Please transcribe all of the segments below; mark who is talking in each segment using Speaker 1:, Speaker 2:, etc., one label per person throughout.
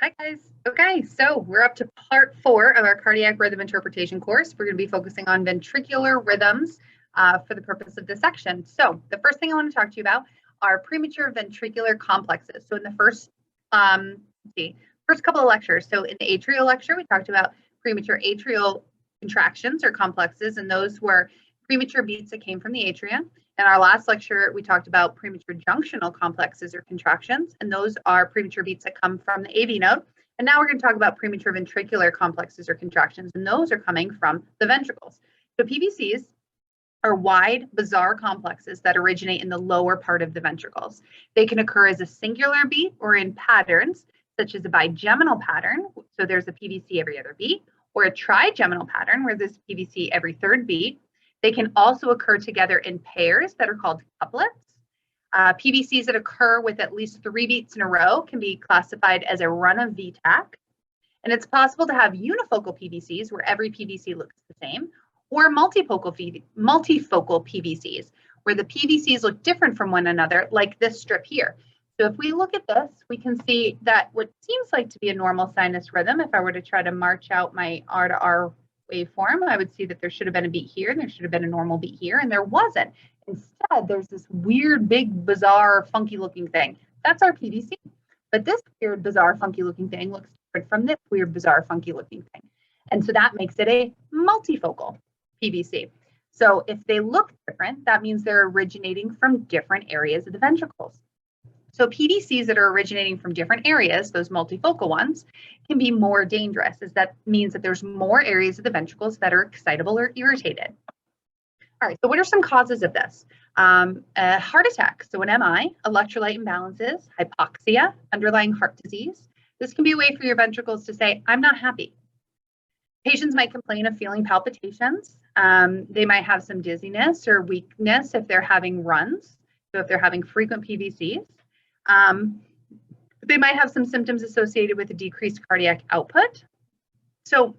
Speaker 1: Hi guys. Okay, so we're up to part 4 of our cardiac rhythm interpretation course. We're going to be focusing on ventricular rhythms for the purpose of this section. So the first thing I want to talk to you about are premature ventricular complexes. So in the first couple of lectures, so in the atrial lecture, we talked about premature atrial contractions or complexes, and those were premature beats that came from the atria. In our last lecture, we talked about premature junctional complexes or contractions, and those are premature beats that come from the AV node. And now we're going to talk about premature ventricular complexes or contractions, and those are coming from the ventricles. So PVCs are wide, bizarre complexes that originate in the lower part of the ventricles. They can occur as a singular beat or in patterns, such as a bigeminal pattern, so there's a PVC every other beat, or a trigeminal pattern where there's PVC every third beat. They can also occur together in pairs that are called couplets. PVCs that occur with at least 3 beats in a row can be classified as a run of VTAC. And it's possible to have unifocal PVCs where every PVC looks the same, or multifocal PVCs where the PVCs look different from one another, like this strip here. So if we look at this, we can see that what seems like to be a normal sinus rhythm, if I were to try to march out my R to R waveform, I would see that there should have been a beat here and there should have been a normal beat here, and there wasn't. Instead, there's this weird, big, bizarre, funky looking thing. That's our PVC. But this weird, bizarre, funky looking thing looks different from this weird, bizarre, funky looking thing. And so that makes it a multifocal PVC. So if they look different, that means they're originating from different areas of the ventricles. So PVCs that are originating from different areas, those multifocal ones, can be more dangerous, as that means that there's more areas of the ventricles that are excitable or irritated. All right, so what are some causes of this? A heart attack, so an MI, electrolyte imbalances, hypoxia, underlying heart disease. This can be a way for your ventricles to say, I'm not happy. Patients might complain of feeling palpitations. They might have some dizziness or weakness if they're having runs, so if they're having frequent PVCs. They might have some symptoms associated with a decreased cardiac output. So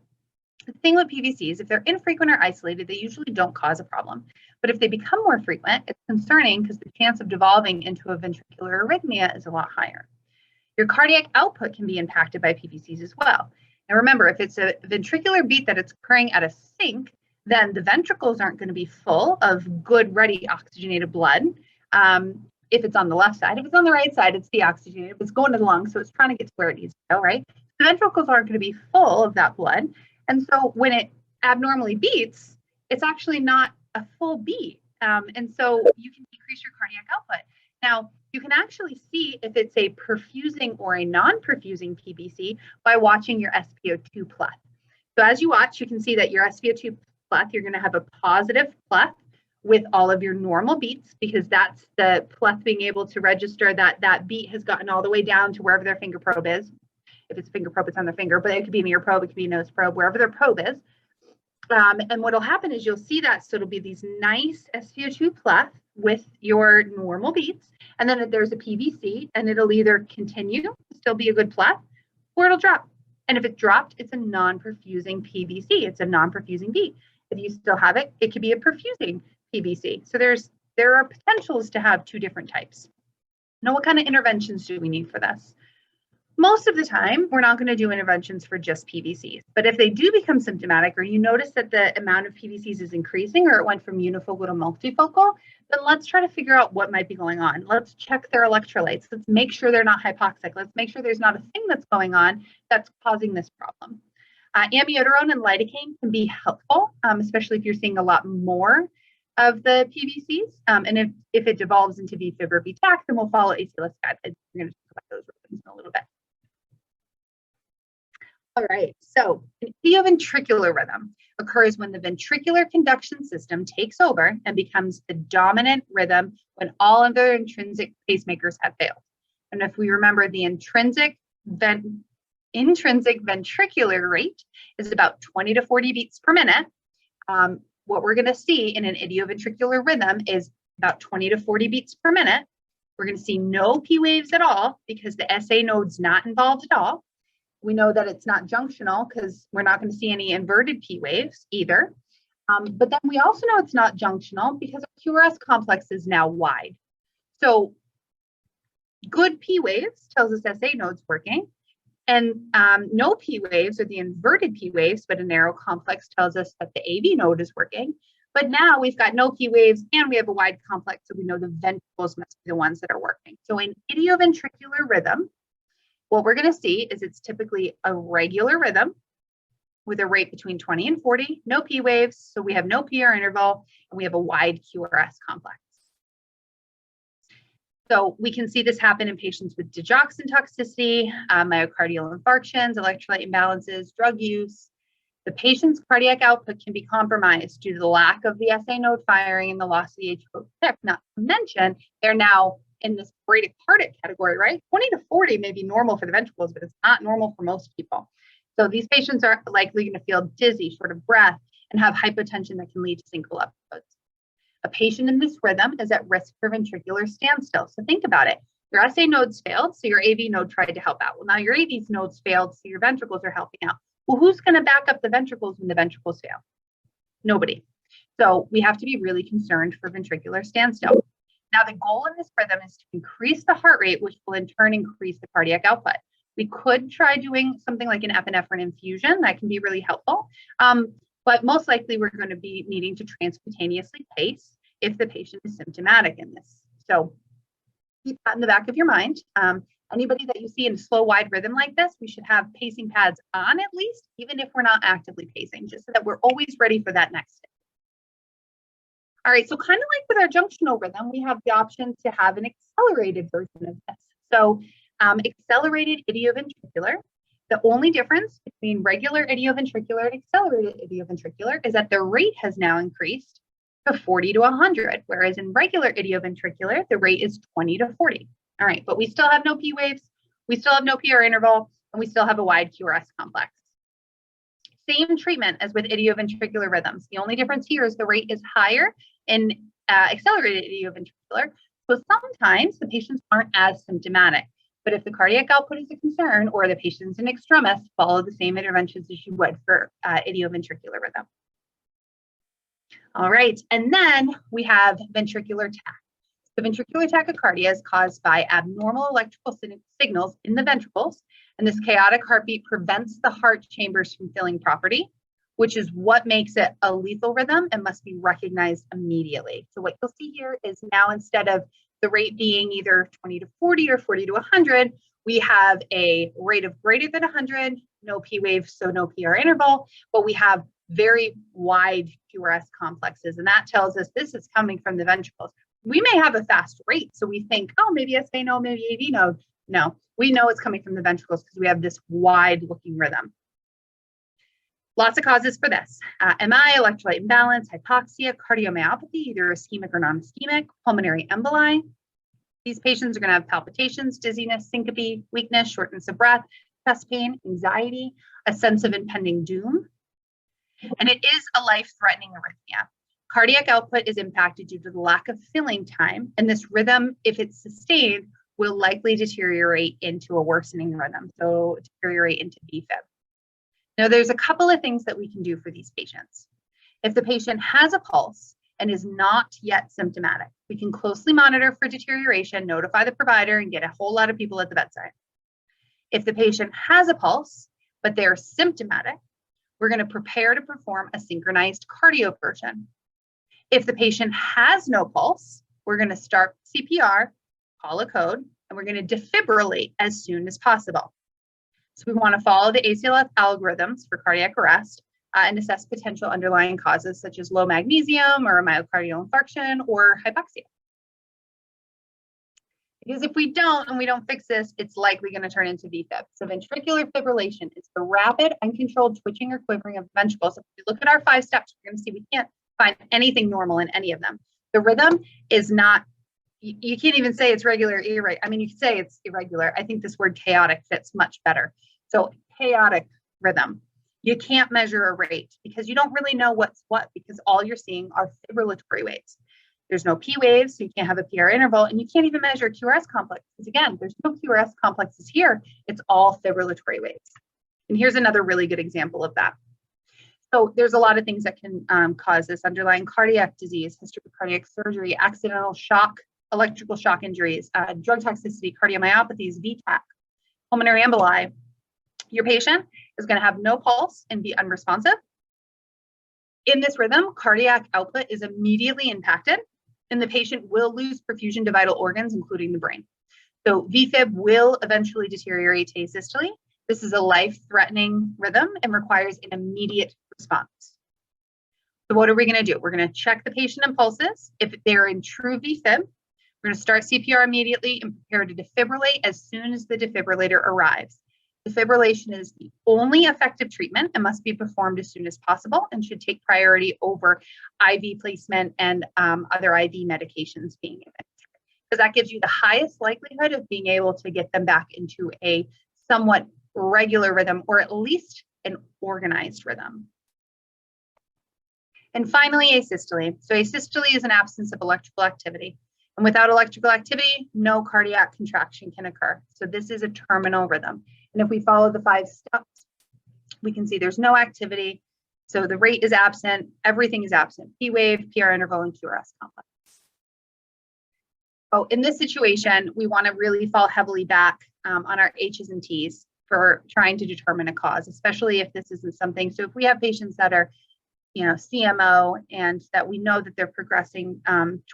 Speaker 1: the thing with PVCs, if they're infrequent or isolated, they usually don't cause a problem. But if they become more frequent, it's concerning because the chance of devolving into a ventricular arrhythmia is a lot higher. Your cardiac output can be impacted by PVCs as well. Now remember, if it's a ventricular beat that it's occurring at a sync, then the ventricles aren't going to be full of good, ready oxygenated blood. If it's on the left side. If it's on the right side, it's deoxygenated. It's going to the lungs, so it's trying to get to where it needs to go, right? The ventricles aren't going to be full of that blood. And so when it abnormally beats, it's actually not a full beat. And so you can decrease your cardiac output. Now, you can actually see if it's a perfusing or a non-perfusing PVC by watching your SpO2 pleth. So as you watch, you can see that your SpO2 pleth, you're going to have a positive pleth with all of your normal beats, because that's the pleth being able to register that that beat has gotten all the way down to wherever their finger probe is. If it's a finger probe, it's on their finger, but it could be an ear probe, it could be a nose probe, wherever their probe is. And what'll happen is you'll see that, so it'll be these nice SpO2 pleth with your normal beats, and then if there's a PVC, and it'll either continue to still be a good pleth, or it'll drop. And if it dropped, it's a non-perfusing PVC. It's a non-perfusing beat. If you still have it, it could be a perfusing PVC. So there are potentials to have 2 different types. Now, what kind of interventions do we need for this? Most of the time, we're not going to do interventions for just PVCs. But if they do become symptomatic, or you notice that the amount of PVCs is increasing, or it went from unifocal to multifocal, then let's try to figure out what might be going on. Let's check their electrolytes. Let's make sure they're not hypoxic. Let's make sure there's not a thing that's going on that's causing this problem. Amiodarone and lidocaine can be helpful, especially if you're seeing a lot more of the PVCs. And if it devolves into VFib or VTAC, then we'll follow ACLS guidelines. We're going to talk about those rhythms in a little bit. All right, so an idioventricular rhythm occurs when the ventricular conduction system takes over and becomes the dominant rhythm when all other intrinsic pacemakers have failed. And if we remember, the intrinsic ventricular rate is about 20 to 40 beats per minute. What we're going to see in an idioventricular rhythm is about 20 to 40 beats per minute. We're going to see no P waves at all because the SA node's not involved at all. We know that it's not junctional because we're not going to see any inverted P waves either. But then we also know it's not junctional because our QRS complex is now wide. So good P waves tells us SA node's working, And no P waves or the inverted P waves, but a narrow complex tells us that the AV node is working. But now we've got no P waves and we have a wide complex, so we know the ventricles must be the ones that are working. So in idioventricular rhythm, what we're going to see is it's typically a regular rhythm with a rate between 20 and 40, no P waves, so we have no PR interval, and we have a wide QRS complex. So we can see this happen in patients with digoxin toxicity, myocardial infarctions, electrolyte imbalances, drug use. The patient's cardiac output can be compromised due to the lack of the SA node firing and the loss of the atrial tip, not to mention they're now in this bradycardic category, right? 20 to 40 may be normal for the ventricles, but it's not normal for most people. So these patients are likely going to feel dizzy, short of breath, and have hypotension that can lead to syncope episodes. A patient in this rhythm is at risk for ventricular standstill. So think about it. Your SA nodes failed, so your AV node tried to help out. Well, now your AV nodes failed, so your ventricles are helping out. Well, who's going to back up the ventricles when the ventricles fail? Nobody. So we have to be really concerned for ventricular standstill. Now, the goal in this rhythm is to increase the heart rate, which will in turn increase the cardiac output. We could try doing something like an epinephrine infusion. That can be really helpful. But most likely we're going to be needing to transcutaneously pace if the patient is symptomatic in this. So keep that in the back of your mind. Anybody that you see in a slow, wide rhythm like this, we should have pacing pads on at least, even if we're not actively pacing, just so that we're always ready for that next step. All right, so kind of like with our junctional rhythm, we have the option to have an accelerated version of this. So accelerated idioventricular. The only difference between regular idioventricular and accelerated idioventricular is that the rate has now increased to 40 to 100, whereas in regular idioventricular, the rate is 20 to 40. All right, but we still have no P waves, we still have no PR interval, and we still have a wide QRS complex. Same treatment as with idioventricular rhythms. The only difference here is the rate is higher in accelerated idioventricular, so sometimes the patients aren't as symptomatic. But if the cardiac output is a concern or the patient's in extremis, follow the same interventions as you would for idioventricular rhythm. All right, and then we have ventricular tach. The ventricular tachycardia is caused by abnormal electrical signals in the ventricles, and this chaotic heartbeat prevents the heart chambers from filling properly, which is what makes it a lethal rhythm and must be recognized immediately. So what you'll see here is now instead of the rate being either 20 to 40 or 40 to 100, we have a rate of greater than 100, no P wave, so no PR interval, but we have very wide QRS complexes. And that tells us this is coming from the ventricles. We may have a fast rate, so we think, oh, maybe SA node, maybe AV node. No, we know it's coming from the ventricles because we have this wide looking rhythm. Lots of causes for this. MI, electrolyte imbalance, hypoxia, cardiomyopathy, either ischemic or non-ischemic, pulmonary emboli. These patients are going to have palpitations, dizziness, syncope, weakness, shortness of breath, chest pain, anxiety, a sense of impending doom. And it is a life-threatening arrhythmia. Cardiac output is impacted due to the lack of filling time, and this rhythm, if it's sustained, will likely deteriorate into a worsening rhythm, so deteriorate into VFib. Now, there's a couple of things that we can do for these patients. If the patient has a pulse and is not yet symptomatic, we can closely monitor for deterioration, notify the provider, and get a whole lot of people at the bedside. If the patient has a pulse, but they're symptomatic, we're going to prepare to perform a synchronized cardioversion. If the patient has no pulse, we're going to start CPR, call a code, and we're going to defibrillate as soon as possible. So we want to follow the ACLS algorithms for cardiac arrest and assess potential underlying causes such as low magnesium or a myocardial infarction or hypoxia. Because if we don't and we don't fix this, it's likely going to turn into VFib. So ventricular fibrillation is the rapid, uncontrolled twitching or quivering of the ventricles. If we look at our 5 steps, we're going to see we can't find anything normal in any of them. The rhythm is not, you can't even say it's regular or irregular. I mean, you can say it's irregular. I think this word chaotic fits much better. So chaotic rhythm. You can't measure a rate because you don't really know what's what because all you're seeing are fibrillatory waves. There's no P waves, so you can't have a PR interval, and you can't even measure a QRS complex because again, there's no QRS complexes here. It's all fibrillatory waves. And here's another really good example of that. So there's a lot of things that can cause this: underlying cardiac disease, history of cardiac surgery, accidental shock, electrical shock injuries, drug toxicity, cardiomyopathies, VTAC, pulmonary emboli. Your patient is going to have no pulse and be unresponsive. In this rhythm, cardiac output is immediately impacted, and the patient will lose perfusion to vital organs, including the brain. So VFib will eventually deteriorate to asystole. This is a life-threatening rhythm and requires an immediate response. So what are we going to do? We're going to check the patient and pulses. If they're in true VFib, we're going to start CPR immediately and prepare to defibrillate as soon as the defibrillator arrives. Defibrillation is the only effective treatment and must be performed as soon as possible and should take priority over IV placement and other IV medications being given, because that gives you the highest likelihood of being able to get them back into a somewhat regular rhythm, or at least an organized rhythm. And finally, asystole. So asystole is an absence of electrical activity. And without electrical activity, no cardiac contraction can occur. So this is a terminal rhythm. And if we follow the 5 steps, we can see there's no activity. So the rate is absent, everything is absent, P wave, PR interval, and QRS complex. Oh, in this situation, we want to really fall heavily back on our H's and T's for trying to determine a cause, especially if this isn't something. So if we have patients that are, CMO and that we know that they're progressing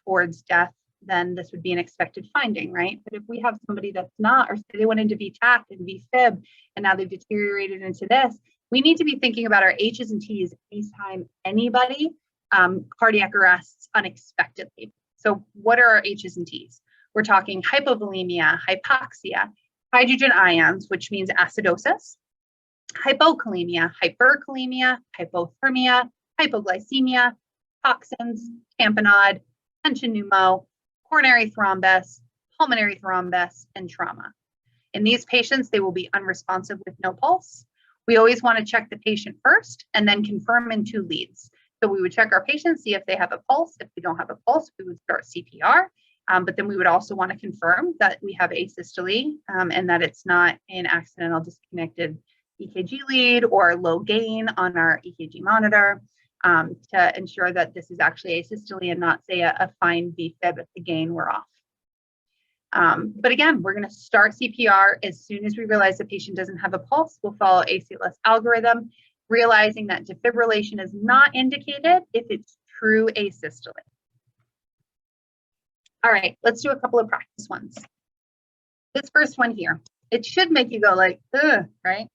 Speaker 1: towards death, then this would be an expected finding, right? But if we have somebody that's not, or they went into VTAC and VFib, and now they've deteriorated into this, we need to be thinking about our H's and T's anytime anybody cardiac arrests unexpectedly. So what are our H's and T's? We're talking hypovolemia, hypoxia, hydrogen ions, which means acidosis, hypokalemia, hyperkalemia, hypothermia, hypoglycemia, toxins, tamponade, tension pneumo, coronary thrombus, pulmonary thrombus, and trauma. In these patients, they will be unresponsive with no pulse. We always want to check the patient first and then confirm in 2 leads. So we would check our patients, see if they have a pulse. If they don't have a pulse, we would start CPR. But then we would also want to confirm that we have asystole and that it's not an accidental disconnected EKG lead or low gain on our EKG monitor, to ensure that this is actually asystole and not, say, a fine VFib if the gain were off. But again, we're going to start CPR as soon as we realize the patient doesn't have a pulse. We'll follow ACLS algorithm, realizing that defibrillation is not indicated if it's true asystole. All right, let's do a couple of practice ones. This first one here, it should make you go like, ugh, right?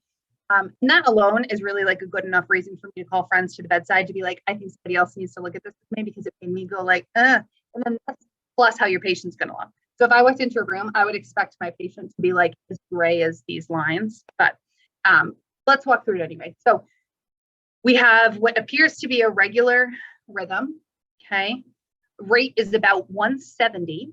Speaker 1: And that alone is really like a good enough reason for me to call friends to the bedside to be like, I think somebody else needs to look at this with me, because it made me go like, and then that's plus how your patient's going to look. So if I walked into a room, I would expect my patient to be like as gray as these lines, but let's walk through it anyway. So we have what appears to be a regular rhythm, okay? Rate is about 170.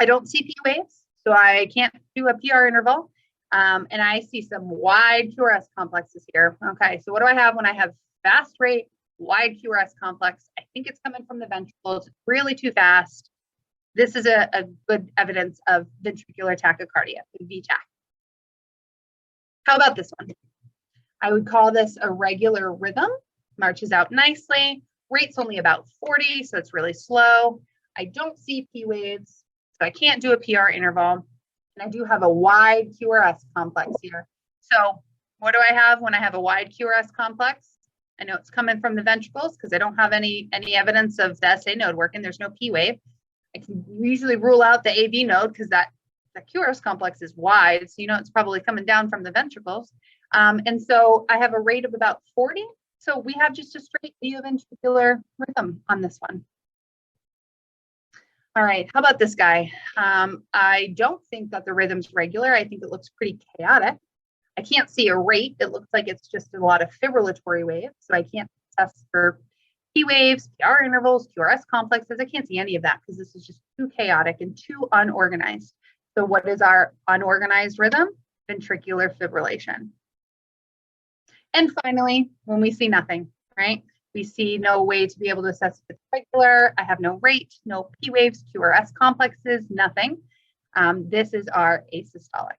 Speaker 1: I don't see P waves, so I can't do a PR interval. And I see some wide QRS complexes here. Okay, so what do I have when I have fast rate, wide QRS complex? I think it's coming from the ventricles, really too fast. This is a good evidence of ventricular tachycardia, VTAC. How about this one? I would call this a regular rhythm, marches out nicely. Rate's only about 40, so it's really slow. I don't see P waves, so I can't do a PR interval. And I do have a wide QRS complex here. So what do I have when I have a wide QRS complex? I know it's coming from the ventricles because I don't have any evidence of the SA node working. There's no P wave. I can usually rule out the AV node because the QRS complex is wide. So it's probably coming down from the ventricles. And so I have a rate of about 40. So we have just a straight idioventricular rhythm on this one. All right, how about this guy? I don't think that the rhythm's regular. I think it looks pretty chaotic. I can't see a rate. It looks like it's just a lot of fibrillatory waves. So I can't test for P waves, PR intervals, QRS complexes. I can't see any of that because this is just too chaotic and too unorganized. So what is our unorganized rhythm? Ventricular fibrillation. And finally, when we see nothing, right? We see no way to be able to assess if it's regular. I have no rate, no P waves, QRS complexes, nothing. This is our asystolic.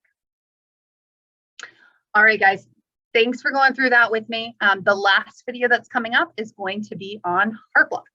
Speaker 1: All right, guys, thanks for going through that with me. The last video that's coming up is going to be on heart block.